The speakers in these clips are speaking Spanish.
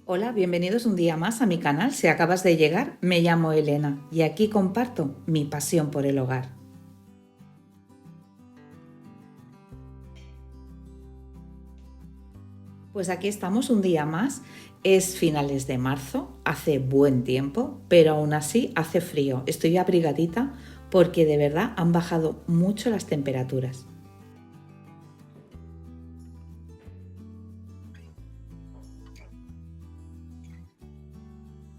Hola, bienvenidos un día más a mi canal. Si acabas de llegar, me llamo Elena y aquí comparto mi pasión por el hogar. Pues aquí estamos un día más. Es finales de marzo, hace buen tiempo, pero aún así hace frío. Estoy abrigadita porque de verdad han bajado mucho las temperaturas.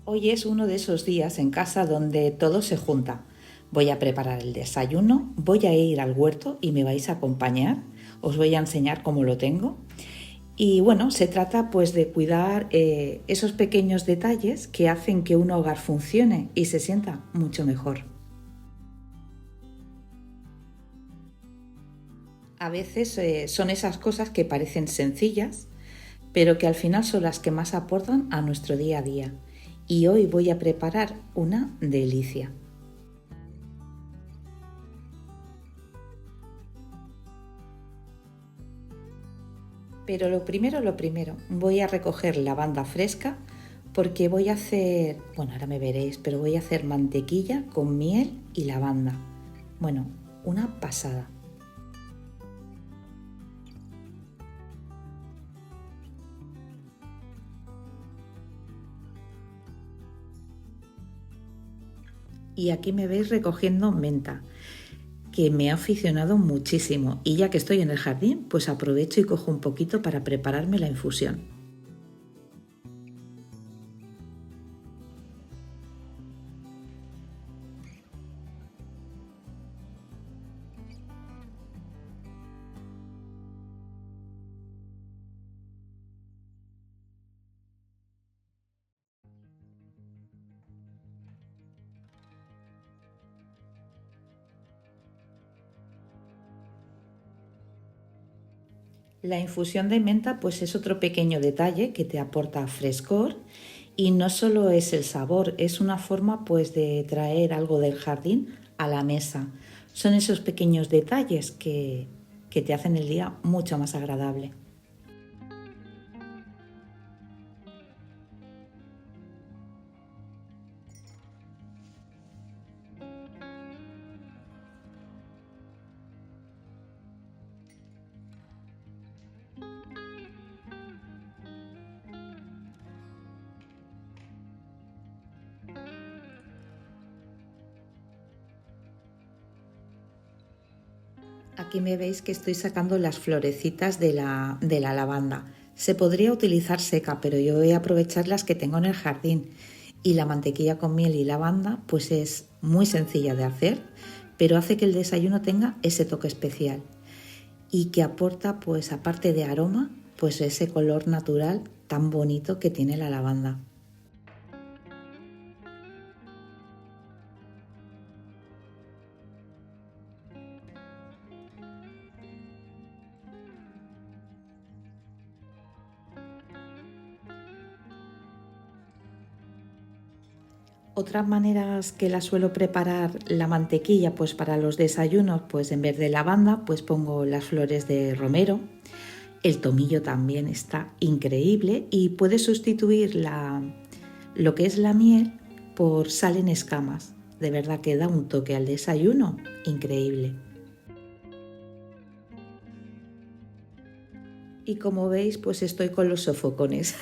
Hoy es uno de esos días en casa donde todo se junta. Voy a preparar el desayuno, voy a ir al huerto y me vais a acompañar. Os voy a enseñar cómo lo tengo. Y bueno, se trata pues de cuidar esos pequeños detalles que hacen que un hogar funcione y se sienta mucho mejor. A veces son esas cosas que parecen sencillas, pero que al final son las que más aportan a nuestro día a día. Y hoy voy a preparar una delicia. Pero lo primero, voy a recoger lavanda fresca porque voy a hacer, bueno, ahora me veréis, pero voy a hacer mantequilla con miel y lavanda. Bueno, una pasada. Y aquí me veis recogiendo menta, que me ha aficionado muchísimo. Y ya que estoy en el jardín, pues aprovecho y cojo un poquito para prepararme la infusión. La infusión de menta pues es otro pequeño detalle que te aporta frescor y no solo es el sabor, es una forma pues de traer algo del jardín a la mesa. Son esos pequeños detalles que te hacen el día mucho más agradable. Aquí me veis que estoy sacando las florecitas de la lavanda. Se podría utilizar seca, pero yo voy a aprovechar las que tengo en el jardín. Y la mantequilla con miel y lavanda pues es muy sencilla de hacer, pero hace que el desayuno tenga ese toque especial y que aporta pues aparte de aroma pues ese color natural tan bonito que tiene la lavanda. Otras maneras que la suelo preparar la mantequilla pues para los desayunos, pues en vez de lavanda pues pongo las flores de romero. El tomillo también está increíble y puedes sustituir lo que es la miel por sal en escamas. De verdad que da un toque al desayuno increíble. Y como veis pues estoy con los sofocones.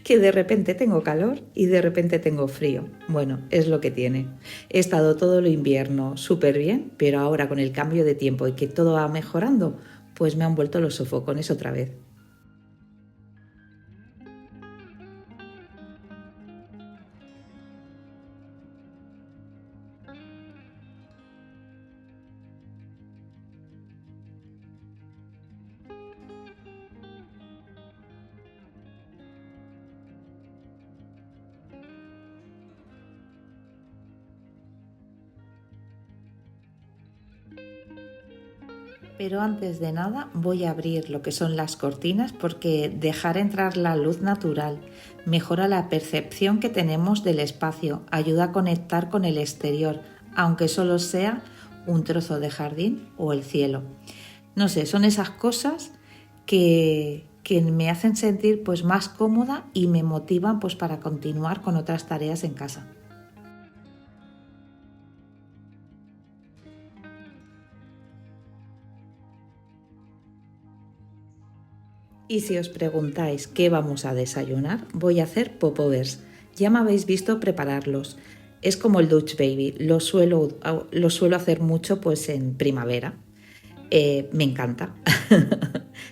Que de repente tengo calor y de repente tengo frío. Bueno, es lo que tiene. He estado todo el invierno súper bien, pero ahora con el cambio de tiempo y que todo va mejorando, pues me han vuelto los sofocones otra vez. Pero antes de nada voy a abrir lo que son las cortinas porque dejar entrar la luz natural mejora la percepción que tenemos del espacio, ayuda a conectar con el exterior, aunque solo sea un trozo de jardín o el cielo. No sé, son esas cosas que me hacen sentir pues más cómoda y me motivan pues para continuar con otras tareas en casa. Y si os preguntáis qué vamos a desayunar, voy a hacer popovers. Ya me habéis visto prepararlos. Es como el Dutch Baby, lo suelo hacer mucho pues en primavera. Me encanta.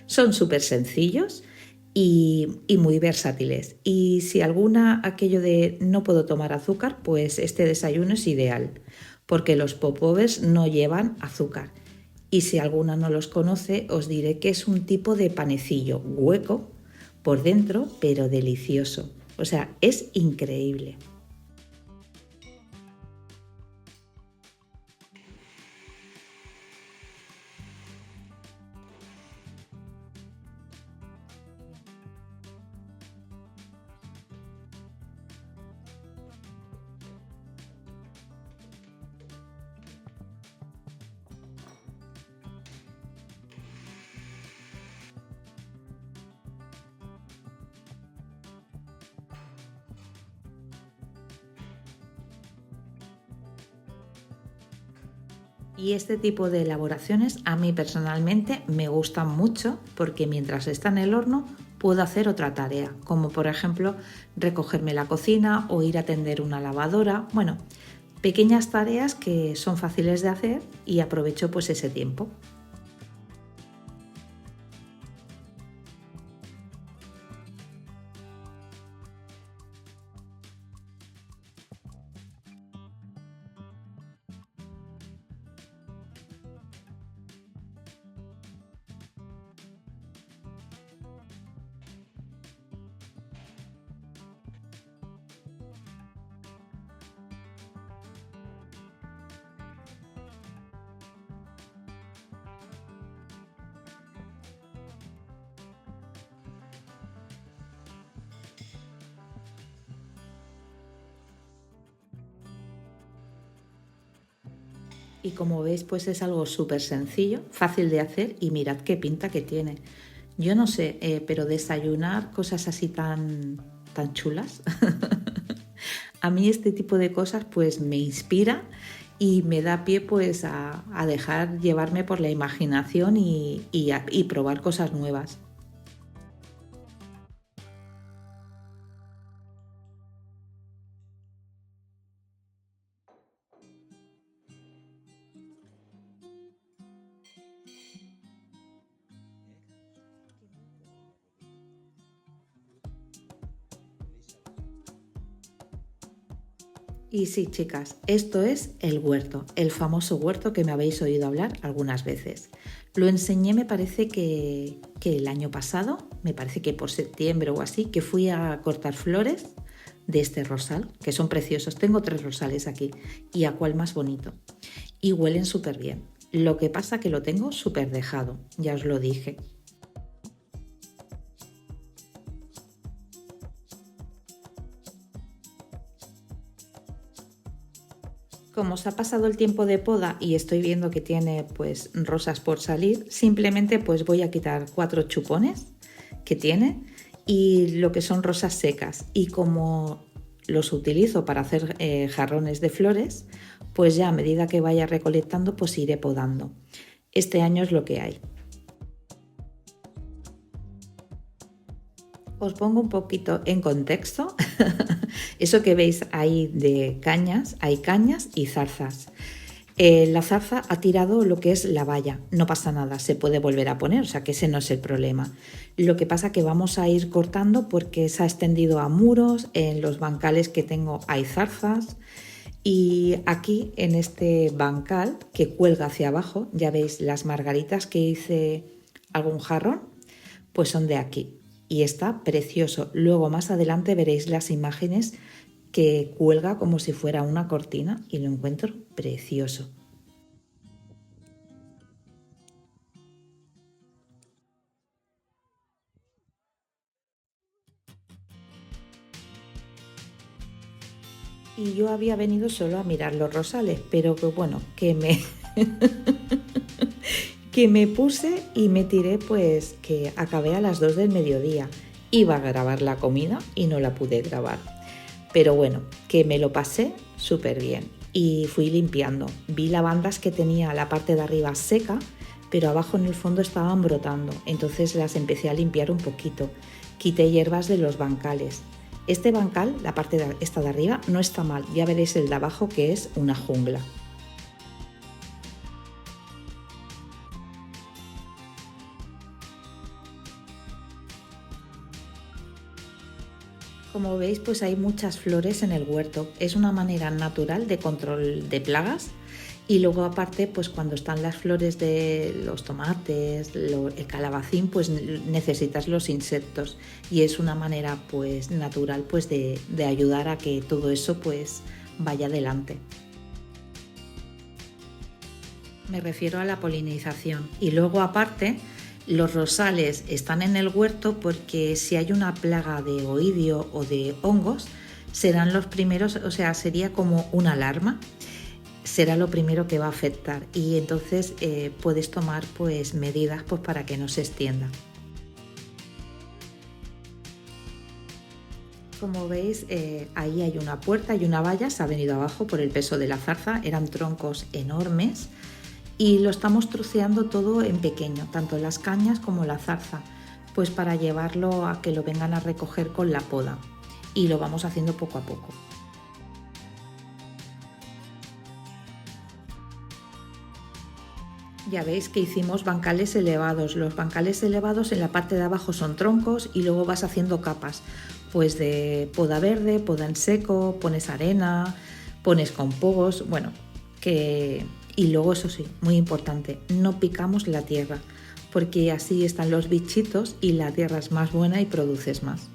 Son súper sencillos y muy versátiles. Y si alguna aquello de no puedo tomar azúcar, pues este desayuno es ideal, porque los popovers no llevan azúcar. Y si alguna no los conoce, os diré que es un tipo de panecillo hueco por dentro, pero delicioso. O sea, es increíble. Y este tipo de elaboraciones a mí personalmente me gustan mucho porque mientras está en el horno puedo hacer otra tarea, como por ejemplo recogerme la cocina o ir a tender una lavadora. Bueno, pequeñas tareas que son fáciles de hacer y aprovecho pues ese tiempo. Y como veis, pues es algo súper sencillo, fácil de hacer y mirad qué pinta que tiene. Yo no sé, pero desayunar cosas así tan chulas, a mí este tipo de cosas pues me inspira y me da pie pues a dejar llevarme por la imaginación y probar cosas nuevas. Y sí, chicas, esto es el huerto, el famoso huerto que me habéis oído hablar algunas veces. Lo enseñé, me parece que el año pasado, me parece que por septiembre o así, que fui a cortar flores de este rosal, que son preciosos. Tengo 3 rosales aquí y a cuál más bonito. Y huelen súper bien. Lo que pasa que lo tengo súper dejado, ya os lo dije. Como se ha pasado el tiempo de poda y estoy viendo que tiene pues rosas por salir, simplemente pues voy a quitar 4 chupones que tiene y lo que son rosas secas. Y como los utilizo para hacer jarrones de flores, pues ya a medida que vaya recolectando pues iré podando. Este año es lo que hay. Os pongo un poquito en contexto. Eso que veis ahí de cañas, hay cañas y zarzas. La zarza ha tirado lo que es la valla, no pasa nada, se puede volver a poner, o sea que ese no es el problema. Lo que pasa que vamos a ir cortando porque se ha extendido a muros, en los bancales que tengo hay zarzas y aquí en este bancal que cuelga hacia abajo, ya veis las margaritas que hice algún jarrón, pues son de aquí y está precioso. Luego más adelante veréis las imágenes que cuelga como si fuera una cortina y lo encuentro precioso. Y yo había venido solo a mirar los rosales, pero que bueno, que me que me puse y me tiré, pues que acabé a las 2 del mediodía. Iba a grabar la comida y no la pude grabar. Pero bueno, que me lo pasé súper bien y fui limpiando. Vi lavandas que tenía la parte de arriba seca, pero abajo en el fondo estaban brotando. Entonces las empecé a limpiar un poquito. Quité hierbas de los bancales. Este bancal, la parte esta de arriba, no está mal. Ya veréis el de abajo que es una jungla. Como veis, pues hay muchas flores en el huerto. Es una manera natural de control de plagas. Y luego aparte, pues cuando están las flores de los tomates, el calabacín, pues necesitas los insectos. Y es una manera pues natural pues de ayudar a que todo eso pues vaya adelante. Me refiero a la polinización. Y luego aparte, los rosales están en el huerto porque si hay una plaga de oidio o de hongos, serán los primeros, o sea, sería como una alarma, será lo primero que va a afectar y entonces puedes tomar pues medidas pues para que no se extienda. Como veis, ahí hay una puerta y una valla, se ha venido abajo por el peso de la zarza, eran troncos enormes y lo estamos troceando todo en pequeño, tanto las cañas como la zarza, pues para llevarlo a que lo vengan a recoger con la poda y lo vamos haciendo poco a poco. Ya veis que hicimos bancales elevados. Los bancales elevados en la parte de abajo son troncos y luego vas haciendo capas, pues de poda verde, poda en seco, pones arena, pones compost, bueno, que... Y luego eso sí, muy importante, no picamos la tierra, porque así están los bichitos y la tierra es más buena y produces más.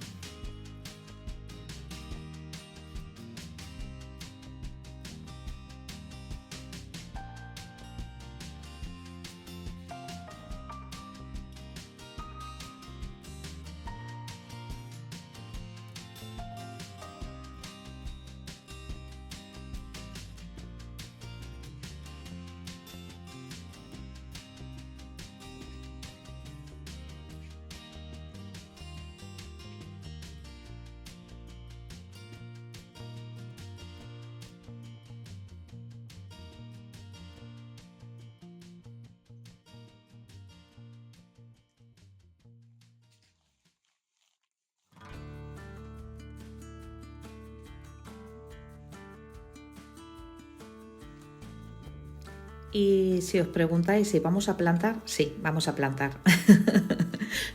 Y si os preguntáis si vamos a plantar, sí, vamos a plantar.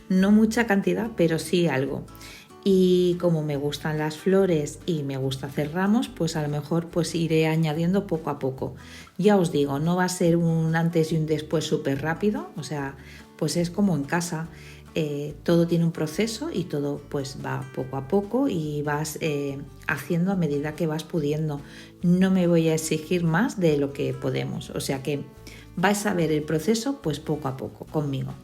No mucha cantidad, pero sí algo. Y como me gustan las flores y me gusta hacer ramos, pues a lo mejor pues iré añadiendo poco a poco. Ya os digo, no va a ser un antes y un después súper rápido, o sea, pues es como en casa. Todo tiene un proceso y todo pues va poco a poco y vas haciendo a medida que vas pudiendo. No me voy a exigir más de lo que podemos, o sea que vais a ver el proceso pues poco a poco conmigo.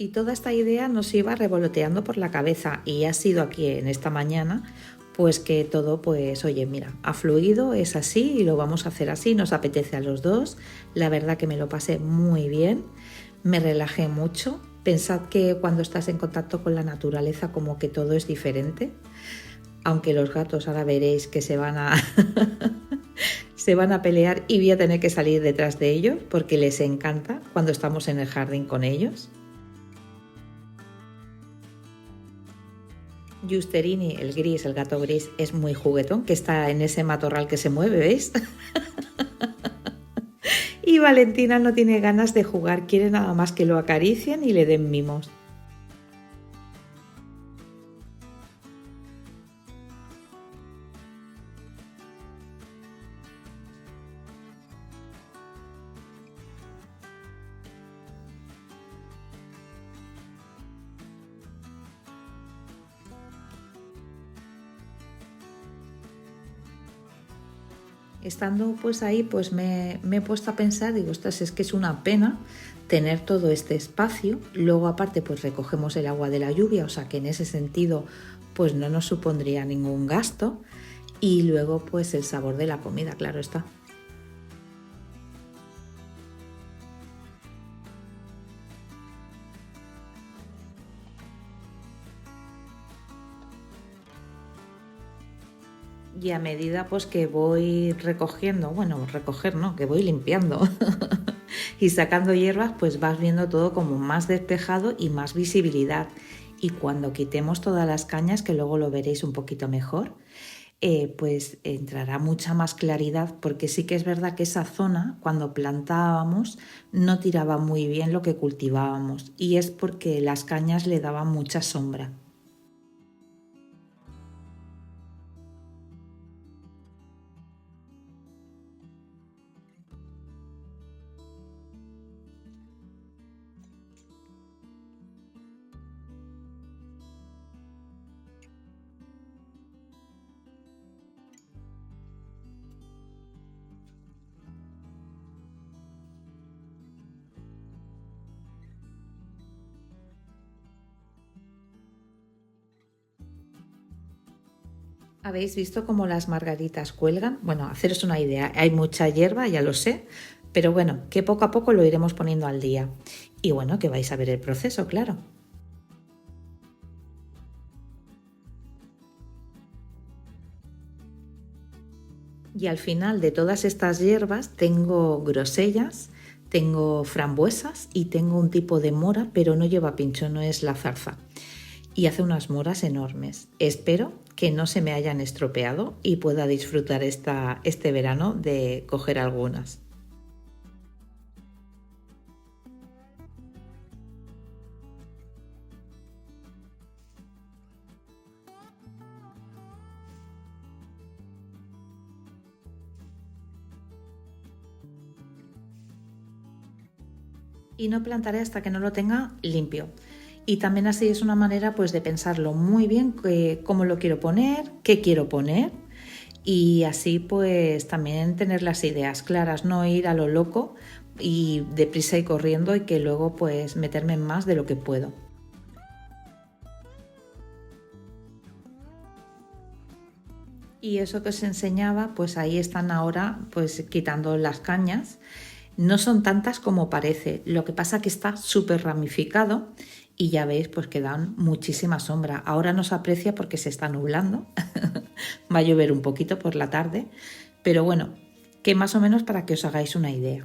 Y toda esta idea nos iba revoloteando por la cabeza y ha sido aquí en esta mañana pues que todo pues oye mira ha fluido, es así y lo vamos a hacer así, nos apetece a los dos, la verdad que me lo pasé muy bien, me relajé mucho, pensad que cuando estás en contacto con la naturaleza como que todo es diferente, aunque los gatos ahora veréis que se van a se van a pelear y voy a tener que salir detrás de ellos porque les encanta cuando estamos en el jardín con ellos. Giusterini, el gris, el gato gris, es muy juguetón, que está en ese matorral que se mueve, ¿veis? Y Valentina no tiene ganas de jugar, quiere nada más que lo acaricien y le den mimos. Estando pues ahí, pues me he puesto a pensar, digo, ostras, es que es una pena tener todo este espacio. Luego aparte pues recogemos el agua de la lluvia, o sea que en ese sentido pues no nos supondría ningún gasto. Y luego pues el sabor de la comida, claro está. Y a medida pues que voy recogiendo, bueno, recoger no, que voy limpiando y sacando hierbas, pues vas viendo todo como más despejado y más visibilidad. Y cuando quitemos todas las cañas, que luego lo veréis un poquito mejor, pues entrará mucha más claridad, porque sí que es verdad que esa zona, cuando plantábamos, no tiraba muy bien lo que cultivábamos, y es porque las cañas le daban mucha sombra. ¿Habéis visto cómo las margaritas cuelgan? Bueno, haceros una idea, hay mucha hierba, ya lo sé, pero bueno, que poco a poco lo iremos poniendo al día. Y bueno, que vais a ver el proceso, claro. Y al final de todas estas hierbas tengo grosellas, tengo frambuesas y tengo un tipo de mora, pero no lleva pincho, no es la zarza. Y hace unas moras enormes. Espero que no se me hayan estropeado y pueda disfrutar este verano de coger algunas. Y no plantaré hasta que no lo tenga limpio. Y también así es una manera pues de pensarlo muy bien cómo lo quiero poner, qué quiero poner, y así pues también tener las ideas claras, no ir a lo loco y deprisa y corriendo y que luego pues meterme en más de lo que puedo. Y eso que os enseñaba, pues ahí están ahora pues quitando las cañas. No son tantas como parece, lo que pasa que está súper ramificado y ya veis pues que dan muchísima sombra. Ahora no se aprecia porque se está nublando, va a llover un poquito por la tarde, pero bueno, que más o menos para que os hagáis una idea.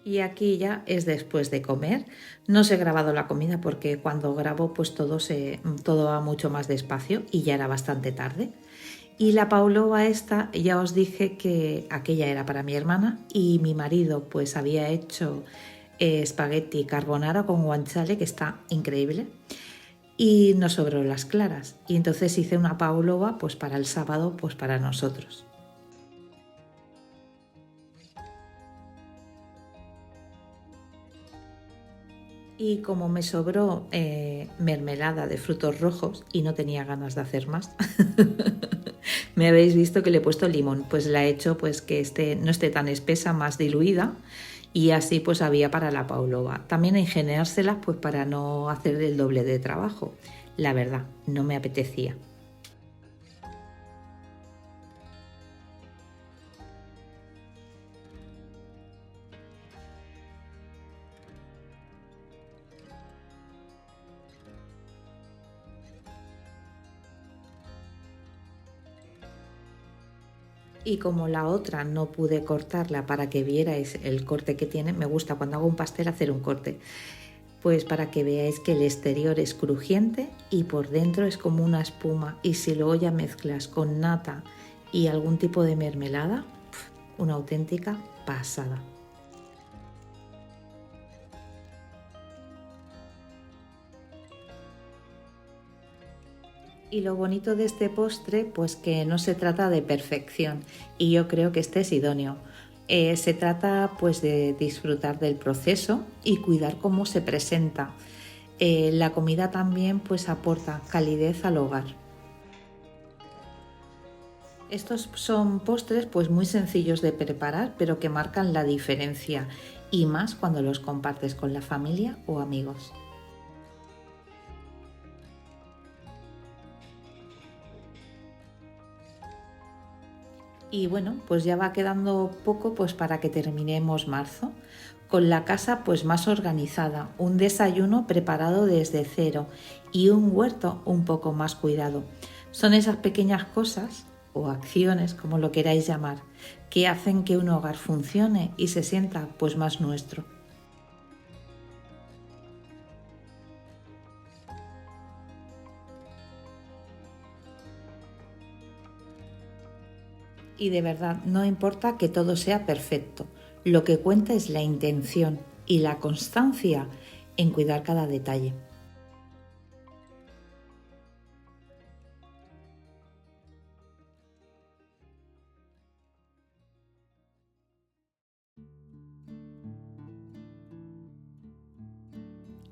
Y aquí ya es después de comer. No os he grabado la comida porque cuando grabo pues todo va mucho más despacio y ya era bastante tarde. Y la pavlova esta, ya os dije que aquella era para mi hermana y mi marido pues había hecho espagueti carbonara con guanciale, que está increíble, y nos sobró las claras. Y entonces hice una pavlova pues para el sábado, pues para nosotros. Y como me sobró mermelada de frutos rojos y no tenía ganas de hacer más, me habéis visto que le he puesto limón, pues la he hecho pues que no esté tan espesa, más diluida, y así pues había para la pavlova. También ingeniárselas pues para no hacer el doble de trabajo. La verdad, no me apetecía. Y como la otra no pude cortarla para que vierais el corte que tiene, me gusta cuando hago un pastel hacer un corte, pues para que veáis que el exterior es crujiente y por dentro es como una espuma, y si luego ya mezclas con nata y algún tipo de mermelada, una auténtica pasada. Y lo bonito de este postre, pues que no se trata de perfección y yo creo que este es idóneo. Se trata pues de disfrutar del proceso y cuidar cómo se presenta. La comida también pues aporta calidez al hogar. Estos son postres pues muy sencillos de preparar, pero que marcan la diferencia y más cuando los compartes con la familia o amigos. Y bueno, pues ya va quedando poco pues para que terminemos marzo, con la casa pues más organizada, un desayuno preparado desde cero y un huerto un poco más cuidado. Son esas pequeñas cosas o acciones, como lo queráis llamar, que hacen que un hogar funcione y se sienta pues más nuestro. Y de verdad, no importa que todo sea perfecto, lo que cuenta es la intención y la constancia en cuidar cada detalle.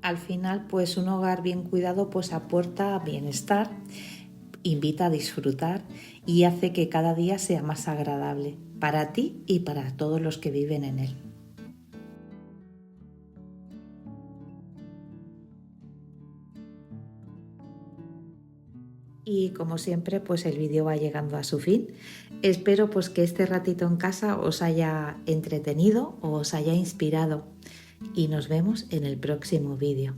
Al final, pues un hogar bien cuidado pues aporta bienestar, invita a disfrutar y hace que cada día sea más agradable para ti y para todos los que viven en él. Y como siempre, pues el vídeo va llegando a su fin. Espero pues que este ratito en casa os haya entretenido o os haya inspirado y nos vemos en el próximo vídeo.